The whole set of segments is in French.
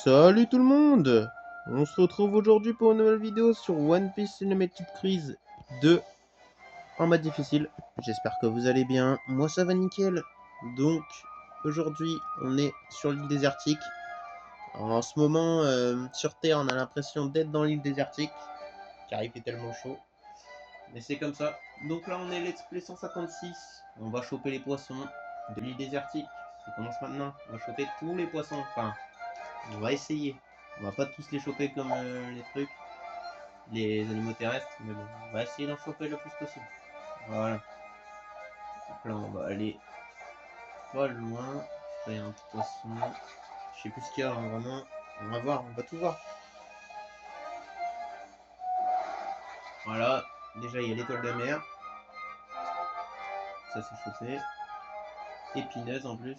Salut tout le monde! On se retrouve aujourd'hui pour une nouvelle vidéo sur One Piece Cinematic Freeze 2 en mode difficile. J'espère que vous allez bien. Moi ça va nickel. Donc aujourd'hui on est sur l'île désertique. En ce moment sur Terre on a l'impression d'être dans l'île désertique car il fait tellement chaud. Mais c'est comme ça. Donc là on est Let's Play 156. On va choper les poissons de l'île désertique. Ça commence maintenant. On va choper tous les poissons. Enfin, on va essayer. On va pas tous les choper comme les trucs, les animaux terrestres, mais bon, on va essayer d'en choper le plus possible. Voilà. Donc là, on va aller pas loin. Là, il y a un poisson. Je sais plus ce qu'il y a, hein, vraiment. On va voir, on va tout voir. Voilà. Déjà, il y a l'étoile de mer. Ça, c'est chopé. Épineuse en plus.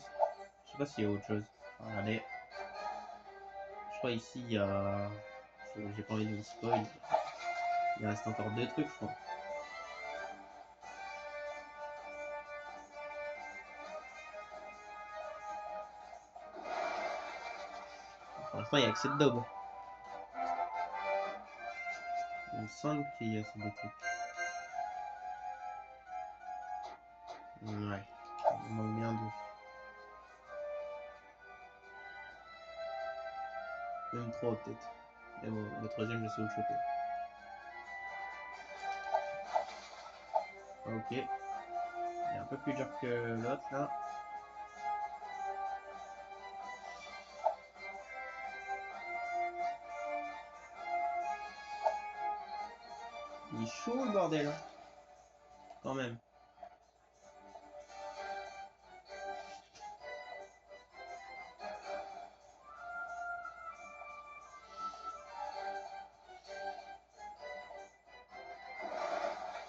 Je sais pas s'il y a autre chose. Regardez. Je crois ici, il y a. J'ai pas envie de vous spoil. Il reste encore deux trucs, je crois. Pour l'instant, il y a que cette daube. Il me semble qu'il y a ces deux trucs. Ouais. Il manque bien deux. Même trois peut-être. Mais bon, le troisième, je sais où le choper. Ok. Il est un peu plus dur que l'autre là. Il est chaud le bordel. Hein. Quand même.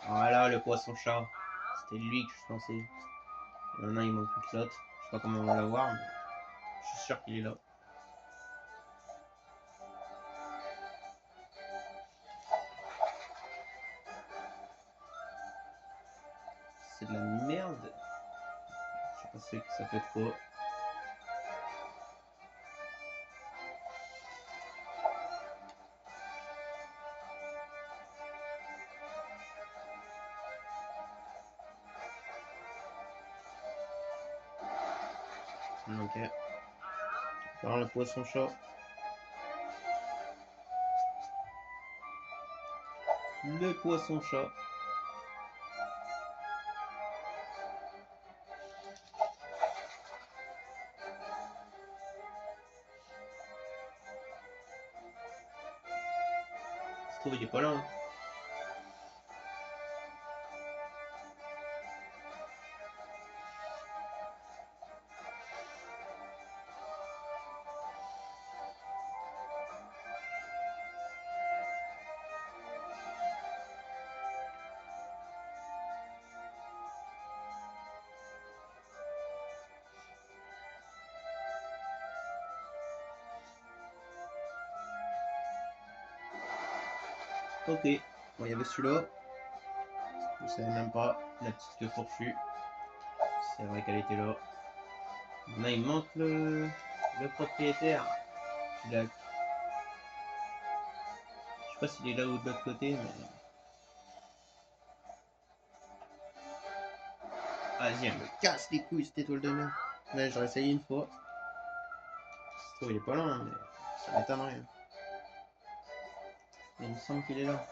Voilà le poisson-chat. C'était lui que je pensais. Et maintenant il manque plus que l'autre. Je sais pas comment on va l'avoir, mais je suis sûr qu'il est là. C'est de la merde. Je sais pas ce que ça peut être quoi. Ok. Alors le poisson-chat. Le poisson-chat. Se trouve il est pas là. Hein. Ok. Bon, il y avait celui-là. Je savais même pas. La petite queue fourchue. C'est vrai qu'elle était là. Maintenant il manque le propriétaire du lac. Je sais pas s'il est là ou de l'autre côté, mais. Vas-y, elle me casse les couilles cette étoile de mer. Ouais, j'aurais essayé une fois. Je trouve il est pas là, mais ça m'étonnerait. Mais il me semble qu'il est là.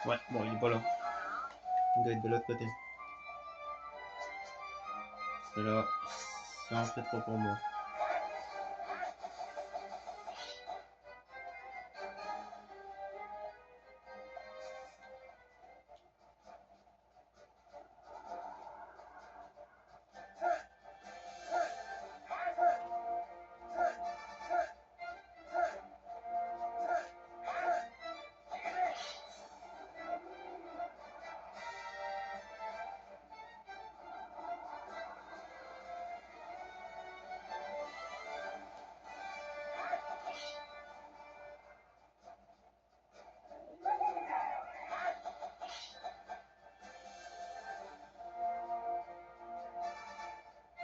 Ouais, bon, il est pas là. Il doit être de l'autre côté. Parce que là, c'est un peu trop pour moi.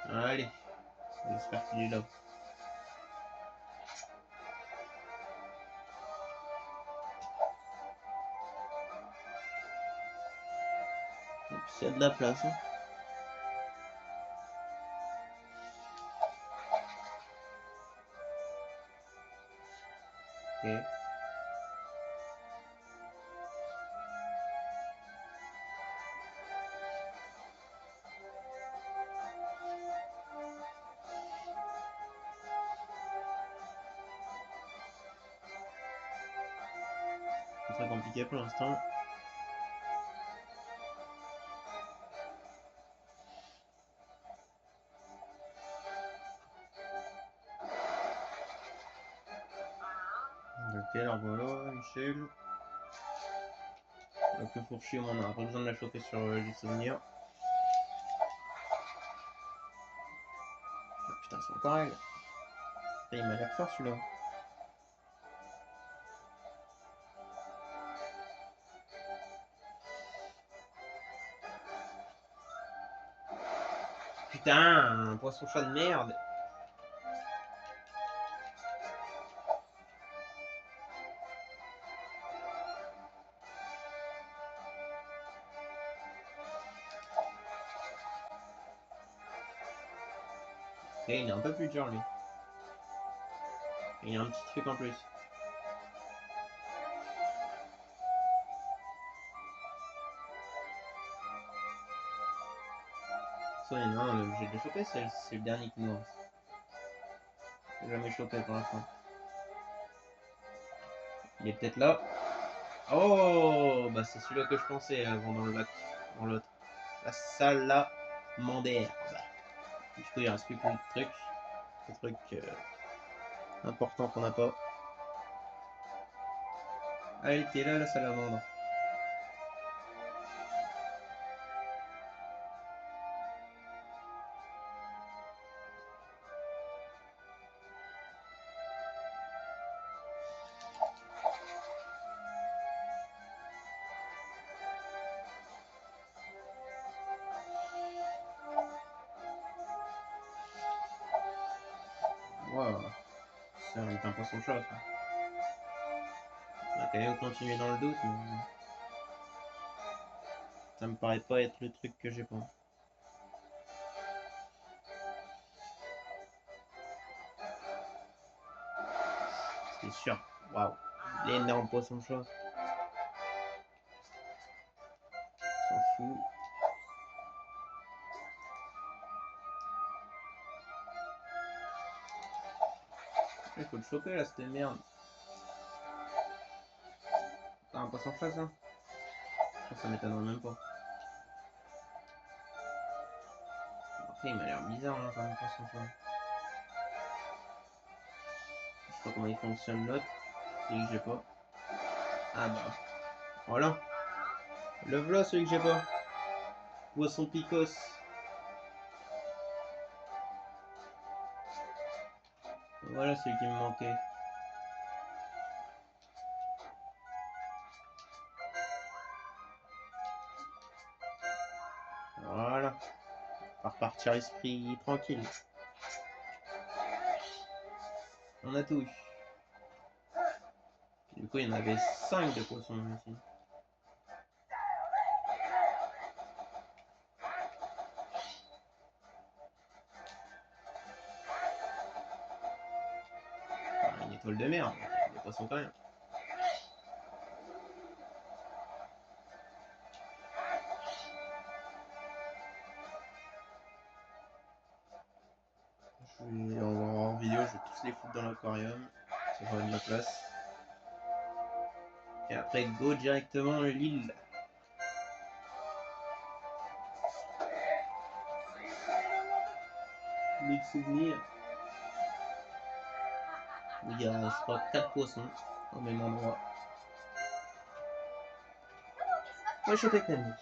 Allez, j'espère qu'il est là. Et puis il y a de la place. Hein. Ok. C'est très compliqué pour l'instant. Ok, alors voilà, Michel. Donc le fourchi, on a pas besoin de la choper sur les souvenirs. Ah, putain, c'est encore elle. Et il m'a l'air fort celui-là. Putain, un poisson chat de merde. Et il est un peu plus dur lui. Et il y a un petit truc en plus. Ça, il y en a un, on est obligé de le choper, c'est le dernier qui nous reste. J'ai jamais chopé pour l'instant. Il est peut-être là. Oh, bah c'est celui-là que je pensais avant dans le lac, dans l'autre. La salamandère. Du coup, il reste plus que le truc. Le truc important qu'on n'a pas. Ah, elle était là, la salamandre. Wow. Ça va être un poisson chat, ça. On va quand même continuer dans le doute, mais ça me paraît pas être le truc que j'ai pas. C'est sûr. Waouh. L'énorme poisson chat. S'en fout. Il faut le choper là, cette merde. T'as un poisson chat, ça? Ça m'étonnerait même pas. Après, il m'a l'air bizarre, hein, quand même, poisson chat. Je sais pas comment il fonctionne l'autre. Celui que j'ai pas. Ah bah. Voilà. Le v'là, celui que j'ai pas. Poisson picos. Voilà celui qui me manquait. Voilà. On va repartir esprit tranquille. On a tout eu. Du coup, il y en avait 5 de poissons ici. Enfin, une étoile de mer, des poissons quand même. En vidéo, je vais tous les foutre dans l'aquarium. Ça fera de la place. Et après, go directement à l'île. L'île souvenir. Où il y a, je crois, 4 poissons au même endroit. Ouais, je suis technique.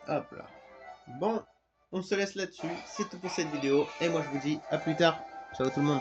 Hop là. Bon, on se laisse là-dessus. C'est tout pour cette vidéo. Et moi, je vous dis à plus tard. Ciao tout le monde.